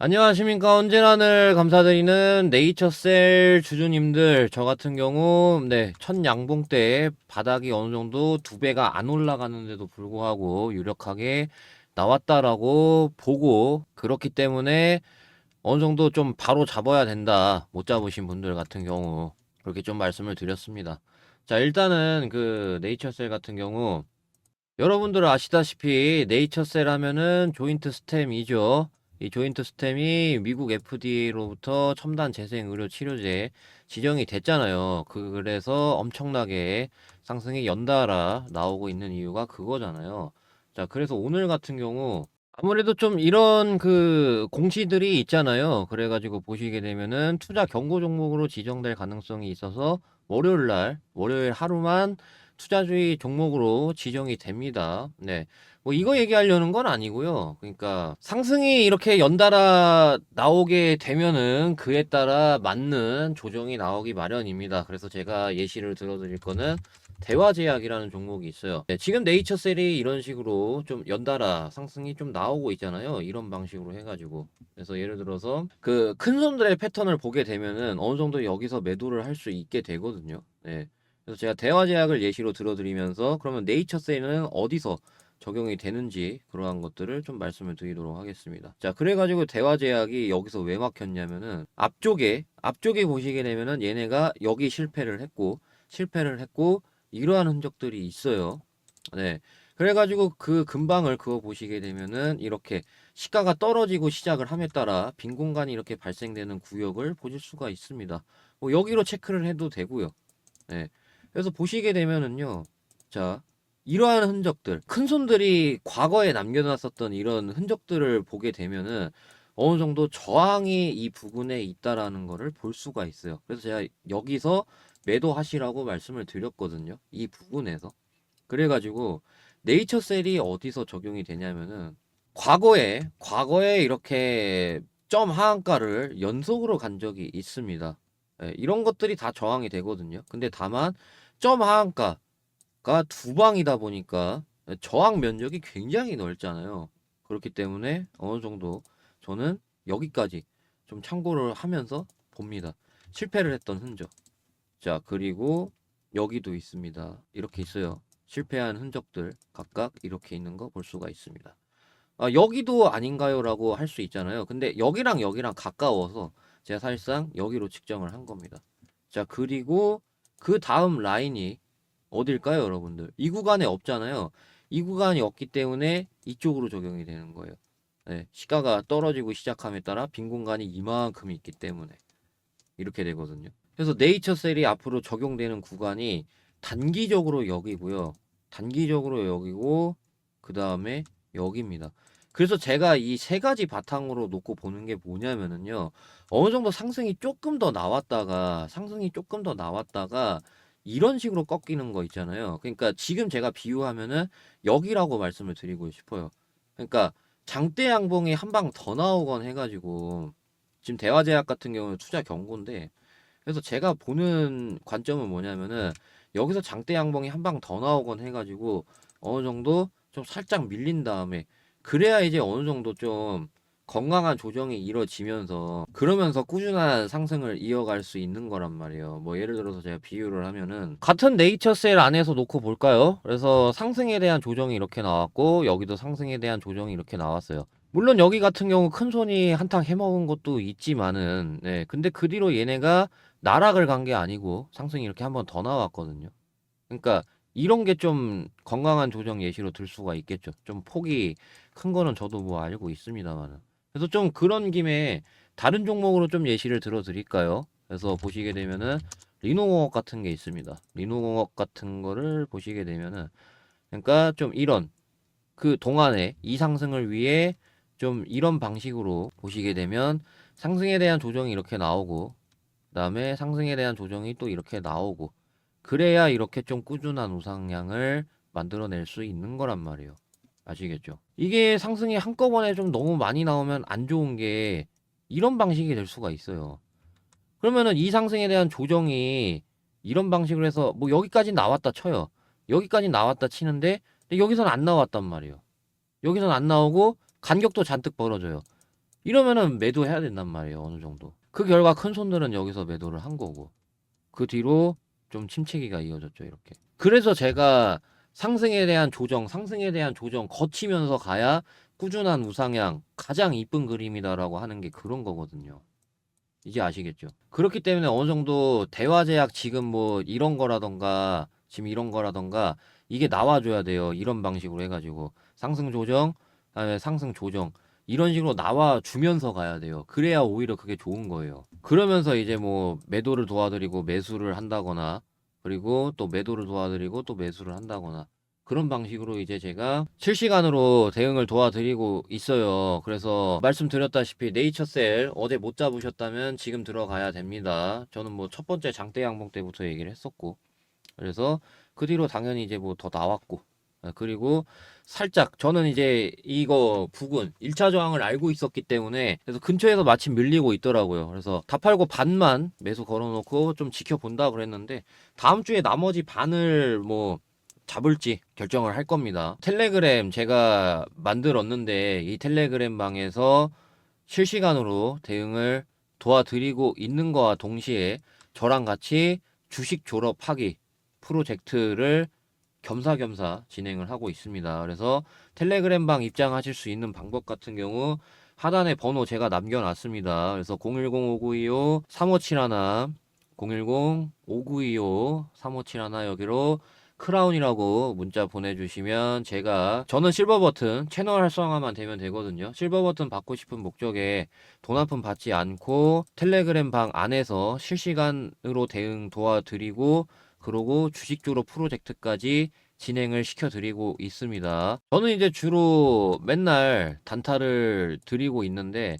안녕하십니까. 언제나늘 감사드리는 네이처셀 주주님들, 저 같은 경우 첫 양봉 때 바닥이 어느 정도 두 배가 안 올라가는데도 불구하고 유력하게 나왔다라고 보고, 그렇기 때문에 어느 정도 좀 바로 잡아야 된다, 못 잡으신 분들 같은 경우 그렇게 좀 말씀을 드렸습니다. 자, 일단은 그 네이처셀 같은 경우, 여러분들 아시다시피 네이처셀 하면은 조인트 스템이죠. 이 조인트 스템이 미국 FDA로부터 첨단 재생 의료 치료제 지정이 됐잖아요. 그래서 엄청나게 상승이 연달아 나오고 있는 이유가 그거잖아요. 자, 그래서 오늘 같은 경우 아무래도 좀 이런 그 공시들이 있잖아요. 그래가지고 보시게 되면은 투자 경고 종목으로 지정될 가능성이 있어서 월요일 하루만 투자주의 종목으로 지정이 됩니다. 네. 뭐 이거 얘기하려는 건 아니고요. 그러니까 상승이 이렇게 연달아 나오게 되면은 그에 따라 맞는 조정이 나오기 마련입니다. 그래서 제가 예시를 들어드릴 거는 대화제약이라는 종목이 있어요. 네, 지금 네이처셀이 이런 식으로 좀 연달아 상승이 좀 나오고 있잖아요. 이런 방식으로 해가지고. 그래서 예를 들어서 그 큰 손들의 패턴을 보게 되면은 어느 정도 여기서 매도를 할 수 있게 되거든요. 네. 그래서 제가 대화제약을 예시로 들어드리면서 그러면 네이처셀은 어디서 적용이 되는지 그러한 것들을 좀 말씀을 드리도록 하겠습니다. 자, 그래가지고 대화제약이 여기서 왜 막혔냐면은 앞쪽에 보시게 되면은 얘네가 여기 실패를 했고 이러한 흔적들이 있어요. 네. 그래가지고 그 근방을 그거 보시게 되면은 이렇게 시가가 떨어지고 시작을 함에 따라 빈 공간이 이렇게 발생되는 구역을 보실 수가 있습니다. 뭐 여기로 체크를 해도 되고요. 네. 그래서 보시게 되면은요. 자, 이러한 흔적들, 큰 손들이 과거에 남겨놨었던 이런 흔적들을 보게 되면은 어느 정도 저항이 이 부분에 있다라는 거를 볼 수가 있어요. 그래서 제가 여기서 매도하시라고 말씀을 드렸거든요. 이 부분에서. 그래가지고 네이처셀이 어디서 적용이 되냐면은 과거에 이렇게 점 하한가를 연속으로 간 적이 있습니다. 예, 이런 것들이 다 저항이 되거든요. 근데 다만 점 하한가가 두 방이다 보니까 저항 면적이 굉장히 넓잖아요. 그렇기 때문에 어느 정도 저는 여기까지 좀 참고를 하면서 봅니다. 실패를 했던 흔적. 자, 그리고 여기도 있습니다. 이렇게 있어요. 실패한 흔적들 각각 이렇게 있는 거 볼 수가 있습니다. 아, 여기도 아닌가요? 라고 할 수 있잖아요. 근데 여기랑 가까워서 제가 사실상 여기로 측정을 한 겁니다. 자, 그리고 그 다음 라인이 어딜까요, 여러분들? 이 구간에 없잖아요. 이 구간이 없기 때문에 이쪽으로 적용이 되는 거예요. 네, 시가가 떨어지고 시작함에 따라 빈 공간이 이만큼 있기 때문에 이렇게 되거든요. 그래서 네이처셀이 앞으로 적용되는 구간이 단기적으로 여기고요. 단기적으로 여기고 그 다음에 여기입니다. 그래서 제가 이 세 가지 바탕으로 놓고 보는 게 뭐냐면은요. 어느 정도 상승이 조금 더 나왔다가 이런 식으로 꺾이는 거 있잖아요. 그러니까 지금 제가 비유하면은 여기라고 말씀을 드리고 싶어요. 그러니까 장대 양봉이 한 방 더 나오건 해가지고 지금 대화제약 같은 경우는 투자 경고인데, 그래서 제가 보는 관점은 뭐냐면은 여기서 장대 양봉이 한 방 더 나오건 해가지고 어느 정도 좀 살짝 밀린 다음에 그래야 이제 어느 정도 좀 건강한 조정이 이루어지면서 그러면서 꾸준한 상승을 이어갈 수 있는 거란 말이에요. 뭐 예를 들어서 제가 비유를 하면은 같은 네이처셀 안에서 놓고 볼까요? 그래서 상승에 대한 조정이 이렇게 나왔고 여기도 상승에 대한 조정이 이렇게 나왔어요. 물론 여기 같은 경우 큰 손이 한탕 해먹은 것도 있지만은, 네, 근데 그 뒤로 얘네가 나락을 간 게 아니고 상승이 이렇게 한번 더 나왔거든요. 그러니까 이런 게 좀 건강한 조정 예시로 들 수가 있겠죠. 좀 폭이 큰 거는 저도 뭐 알고 있습니다만은. 그래서 좀 그런 김에 다른 종목으로 좀 예시를 들어 드릴까요? 그래서 보시게 되면은 리노공업 같은 게 있습니다. 리노공업 같은 거를 보시게 되면은 그러니까 좀 이런 그 동안에 이 상승을 위해 좀 이런 방식으로 보시게 되면 상승에 대한 조정이 이렇게 나오고 그다음에 상승에 대한 조정이 또 이렇게 나오고 그래야 이렇게 좀 꾸준한 우상향을 만들어낼 수 있는 거란 말이에요. 아시겠죠? 이게 상승이 한꺼번에 좀 너무 많이 나오면 안 좋은 게 이런 방식이 될 수가 있어요. 그러면은 이 상승에 대한 조정이 이런 방식으로 해서 뭐 여기까지 나왔다 쳐요. 여기까지 나왔다 치는데 근데 여기선 안 나왔단 말이에요. 여기선 안 나오고 간격도 잔뜩 벌어져요. 이러면은 매도해야 된단 말이에요. 어느 정도. 그 결과 큰 손들은 여기서 매도를 한 거고. 그 뒤로 좀 침체기가 이어졌죠. 이렇게. 그래서 제가 상승에 대한 조정 거치면서 가야 꾸준한 우상향, 가장 이쁜 그림이다라고 하는 게 그런 거거든요. 이제 아시겠죠? 그렇기 때문에 어느 정도 대화제약 지금 뭐 이런 거라던가 지금 이런 거라던가 이게 나와줘야 돼요. 이런 방식으로 해가지고 상승 조정, 그다음에 상승 조정 이런 식으로 나와주면서 가야 돼요. 그래야 오히려 그게 좋은 거예요. 그러면서 이제 뭐 매도를 도와드리고 매수를 한다거나 그리고 또 매도를 도와드리고 또 매수를 한다거나 그런 방식으로 이제 제가 실시간으로 대응을 도와드리고 있어요. 그래서 말씀드렸다시피 네이처셀 어제 못 잡으셨다면 지금 들어가야 됩니다. 저는 뭐 첫 번째 장대 양봉 때부터 얘기를 했었고 그래서 그 뒤로 당연히 이제 뭐 더 나왔고 그리고 살짝 저는 이제 이거 부근 1차 저항을 알고 있었기 때문에 그래서 근처에서 마침 밀리고 있더라고요. 그래서 다 팔고 반만 매수 걸어놓고 좀 지켜본다 그랬는데 다음 주에 나머지 반을 뭐 잡을지 결정을 할 겁니다. 텔레그램 제가 만들었는데 이 텔레그램 방에서 실시간으로 대응을 도와드리고 있는 거와 동시에 저랑 같이 주식 졸업하기 프로젝트를 겸사겸사 진행을 하고 있습니다. 그래서 텔레그램 방 입장하실 수 있는 방법 같은 경우 하단에 번호 제가 남겨놨습니다. 그래서 010-5925-3571 010-5925-3571 여기로 크라운이라고 문자 보내주시면 저는 실버 버튼 채널 활성화만 되면 되거든요. 실버 버튼 받고 싶은 목적에 돈 한 푼 받지 않고 텔레그램 방 안에서 실시간으로 대응 도와드리고 그러고 주식주로 프로젝트까지 진행을 시켜드리고 있습니다. 저는 이제 주로 맨날 단타를 드리고 있는데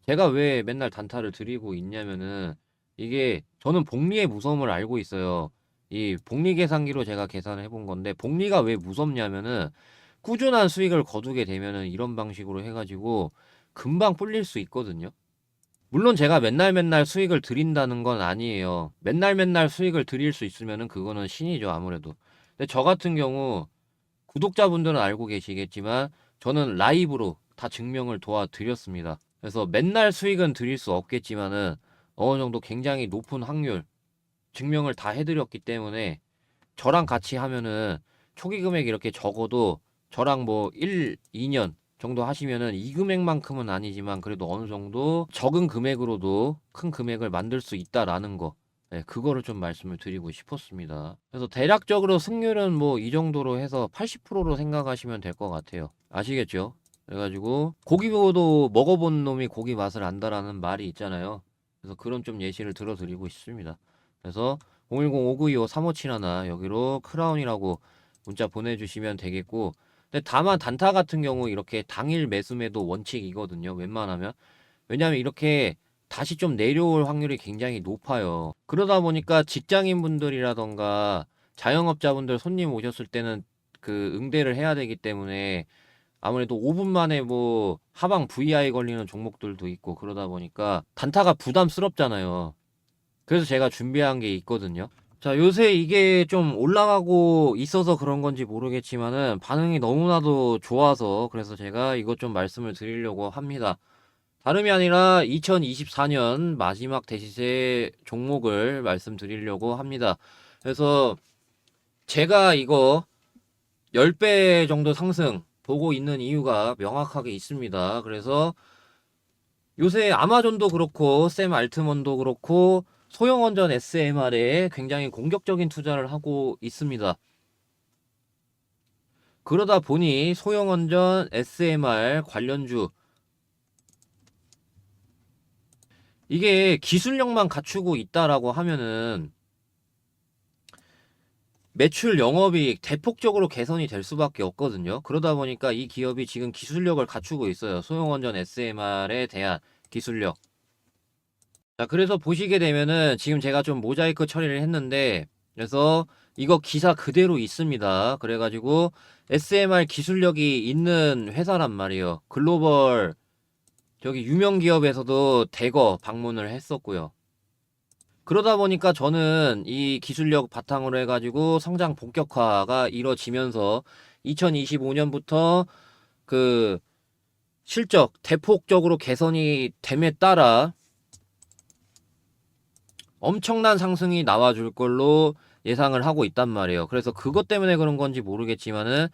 제가 왜 맨날 단타를 드리고 있냐면은 이게 저는 복리의 무서움을 알고 있어요. 이 복리 계산기로 제가 계산을 해본 건데 복리가 왜 무섭냐면은 꾸준한 수익을 거두게 되면은 이런 방식으로 해가지고 금방 불릴 수 있거든요. 물론 제가 맨날 맨날 수익을 드린다는 건 아니에요. 맨날 맨날 수익을 드릴 수 있으면은 그거는 신이죠, 아무래도. 근데 저 같은 경우 구독자분들은 알고 계시겠지만 저는 라이브로 다 증명을 도와드렸습니다. 그래서 맨날 수익은 드릴 수 없겠지만은 어느 정도 굉장히 높은 확률 증명을 다 해드렸기 때문에 저랑 같이 하면은 초기 금액이 이렇게 적어도 저랑 뭐 1, 2년 정도 하시면은 이 금액만큼은 아니지만 그래도 어느 정도 적은 금액으로도 큰 금액을 만들 수 있다라는 거. 네, 그거를 좀 말씀을 드리고 싶었습니다. 그래서 대략적으로 승률은 뭐 이 정도로 해서 80%로 생각하시면 될 것 같아요. 아시겠죠? 그래가지고 고기보도 먹어본 놈이 고기 맛을 안다라는 말이 있잖아요. 그래서 그런 좀 예시를 들어드리고 있습니다. 그래서 010-5925-3571 여기로 크라운이라고 문자 보내주시면 되겠고 근데 다만 단타 같은 경우 이렇게 당일 매수매도 원칙이거든요. 웬만하면. 왜냐하면 이렇게 다시 좀 내려올 확률이 굉장히 높아요. 그러다 보니까 직장인분들이라던가 자영업자분들 손님 오셨을 때는 그 응대를 해야 되기 때문에 아무래도 5분 만에 뭐 하방 VI 걸리는 종목들도 있고 그러다 보니까 단타가 부담스럽잖아요. 그래서 제가 준비한 게 있거든요. 자, 요새 이게 좀 올라가고 있어서 그런 건지 모르겠지만은 반응이 너무나도 좋아서 그래서 제가 이것 좀 말씀을 드리려고 합니다. 다름이 아니라 2024년 마지막 대시세 종목을 말씀드리려고 합니다. 그래서 제가 이거 10배 정도 상승 보고 있는 이유가 명확하게 있습니다. 그래서 요새 아마존도 그렇고 샘 알트먼도 그렇고 소형원전 SMR에 굉장히 공격적인 투자를 하고 있습니다. 그러다 보니 소형원전 SMR 관련주 이게 기술력만 갖추고 있다라고 하면은 매출 영업이익 대폭적으로 개선이 될 수밖에 없거든요. 그러다 보니까 이 기업이 지금 기술력을 갖추고 있어요. 소형원전 SMR에 대한 기술력. 자, 그래서 보시게 되면은 지금 제가 좀 모자이크 처리를 했는데 그래서 이거 기사 그대로 있습니다. 그래가지고 SMR 기술력이 있는 회사란 말이에요. 글로벌 저기 유명 기업에서도 대거 방문을 했었고요. 그러다 보니까 저는 이 기술력 바탕으로 해가지고 성장 본격화가 이뤄지면서 2025년부터 그 실적 대폭적으로 개선이 됨에 따라 엄청난 상승이 나와줄 걸로 예상을 하고 있단 말이에요. 그래서 그것 때문에 그런 건지 모르겠지만은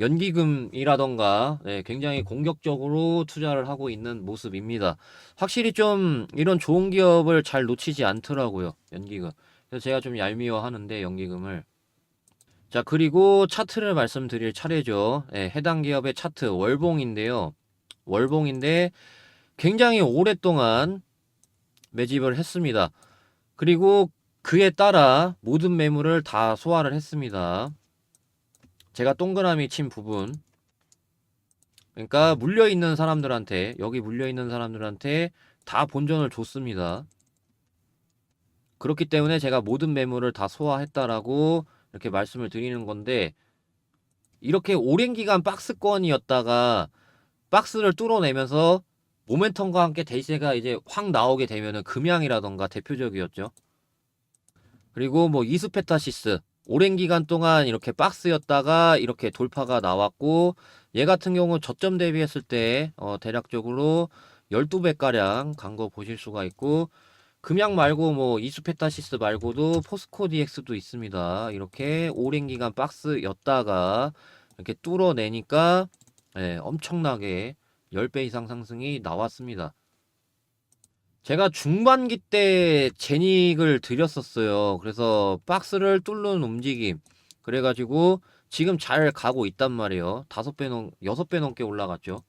연기금이라던가 굉장히 공격적으로 투자를 하고 있는 모습입니다. 확실히 좀 이런 좋은 기업을 잘 놓치지 않더라고요. 연기금. 그래서 제가 좀 얄미워 하는데 연기금을. 자, 그리고 차트를 말씀드릴 차례죠. 해당 기업의 차트 월봉인데요. 월봉인데 굉장히 오랫동안 매집을 했습니다. 그리고 그에 따라 모든 매물을 다 소화를 했습니다. 제가 동그라미 친 부분, 그러니까 물려있는 사람들한테, 여기 물려있는 사람들한테 다 본전을 줬습니다. 그렇기 때문에 제가 모든 매물을 다 소화했다라고 이렇게 말씀을 드리는 건데, 이렇게 오랜 기간 박스권이었다가 박스를 뚫어내면서 모멘텀과 함께 대세가 이제 확 나오게 되면은 금양이라던가 대표적이었죠. 그리고 뭐 이스페타시스 오랜 기간 동안 이렇게 박스였다가 이렇게 돌파가 나왔고, 얘 같은 경우 저점 대비했을 때 대략적으로 12배가량 간 거 보실 수가 있고, 금양 말고 뭐 이스페타시스 말고도 포스코 DX도 있습니다. 이렇게 오랜 기간 박스였다가 이렇게 뚫어내니까 엄청나게 10배 이상 상승이 나왔습니다. 제가 중반기 때 제닉을 드렸었어요. 그래서 박스를 뚫는 움직임. 그래가지고 지금 잘 가고 있단 말이에요. 6배 넘게 올라갔죠.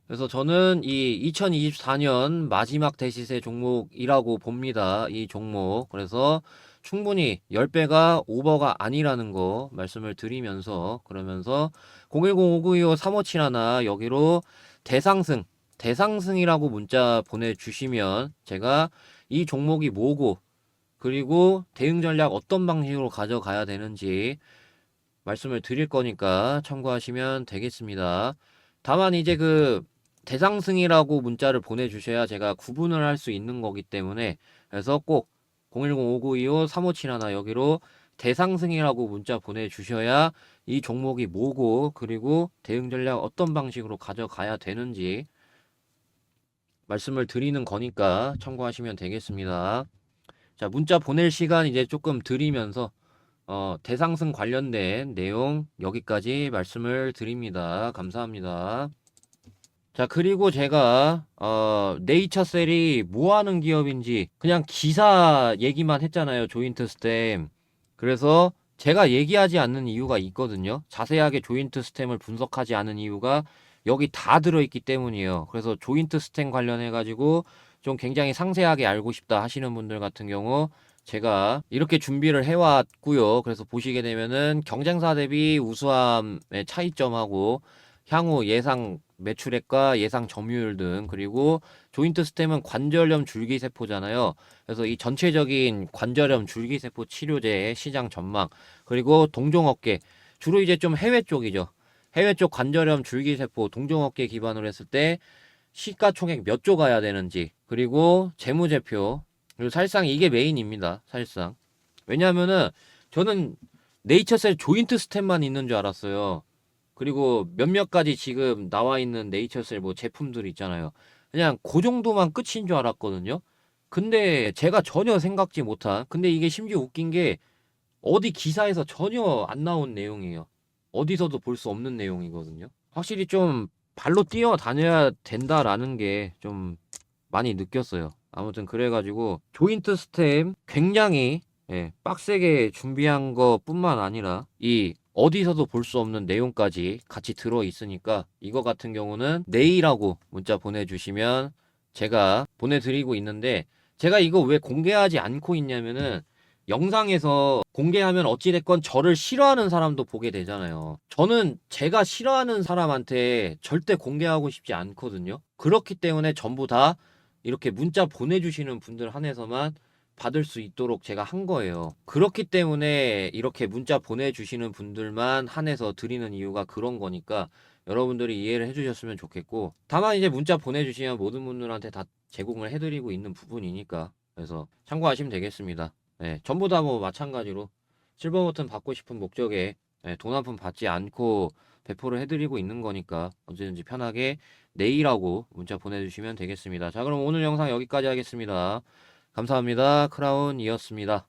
그래서 저는 이 2024년 마지막 대시세 종목이라고 봅니다. 이 종목. 그래서 충분히 10배가 오버가 아니라는 거 말씀을 드리면서, 그러면서 010-5925-3571 여기로 대상승이라고 문자 보내주시면 제가 이 종목이 뭐고, 그리고 대응 전략 어떤 방식으로 가져가야 되는지 말씀을 드릴 거니까 참고하시면 되겠습니다. 다만 이제 그 대상승이라고 문자를 보내주셔야 제가 구분을 할 수 있는 거기 때문에, 그래서 꼭 010-5925-3571 여기로 대상승이라고 문자 보내주셔야 이 종목이 뭐고, 그리고 대응 전략 어떤 방식으로 가져가야 되는지 말씀을 드리는 거니까 참고하시면 되겠습니다. 자, 문자 보낼 시간 이제 조금 드리면서 대상승 관련된 내용 여기까지 말씀을 드립니다. 감사합니다. 자, 그리고 제가 네이처셀이 뭐 하는 기업인지 그냥 기사 얘기만 했잖아요. 조인트 스템. 그래서 제가 얘기하지 않는 이유가 있거든요. 자세하게 조인트 스템을 분석하지 않은 이유가 여기 다 들어있기 때문이에요. 그래서 조인트 스템 관련해 가지고 좀 굉장히 상세하게 알고 싶다 하시는 분들 같은 경우 제가 이렇게 준비를 해왔고요. 그래서 보시게 되면은 경쟁사 대비 우수함의 차이점하고 향후 예상 매출액과 예상 점유율 등, 그리고 조인트 스템은 관절염 줄기세포잖아요. 그래서 이 전체적인 관절염 줄기세포 치료제의 시장 전망, 그리고 동종업계, 주로 이제 좀 해외 쪽이죠. 해외 쪽 관절염 줄기세포 동종업계 기반으로 했을 때 시가총액 몇 조 가야 되는지, 그리고 재무제표, 그리고 사실상 이게 메인입니다. 사실상. 왜냐하면은 저는 네이처셀 조인트 스텝만 있는 줄 알았어요. 그리고 몇몇 가지 지금 나와 있는 네이처셀 뭐 제품들 있잖아요. 그냥 그 정도만 끝인 줄 알았거든요. 근데 제가 전혀 생각지 못한, 근데 이게 심지어 웃긴 게 어디 기사에서 전혀 안 나온 내용이에요. 어디서도 볼 수 없는 내용이거든요. 확실히 좀 발로 뛰어다녀야 된다라는 게 좀 많이 느꼈어요. 아무튼 그래가지고 조인트 스템 굉장히 빡세게 준비한 것뿐만 아니라 이 어디서도 볼 수 없는 내용까지 같이 들어 있으니까 이거 같은 경우는 내일하고 문자 보내주시면 제가 보내드리고 있는데, 제가 이거 왜 공개하지 않고 있냐면은 영상에서 공개하면 어찌됐건 저를 싫어하는 사람도 보게 되잖아요. 저는 제가 싫어하는 사람한테 절대 공개하고 싶지 않거든요. 그렇기 때문에 전부 다 이렇게 문자 보내주시는 분들 한해서만 받을 수 있도록 제가 한 거예요. 그렇기 때문에 이렇게 문자 보내주시는 분들만 한해서 드리는 이유가 그런 거니까 여러분들이 이해를 해주셨으면 좋겠고, 다만 이제 문자 보내주시면 모든 분들한테 다 제공을 해드리고 있는 부분이니까 그래서 참고하시면 되겠습니다. 전부 다 뭐 마찬가지로 실버 버튼 받고 싶은 목적에 돈 한 푼 받지 않고 배포를 해드리고 있는 거니까 언제든지 편하게 내일하고 문자 보내주시면 되겠습니다. 자, 그럼 오늘 영상 여기까지 하겠습니다. 감사합니다. 크라운이었습니다.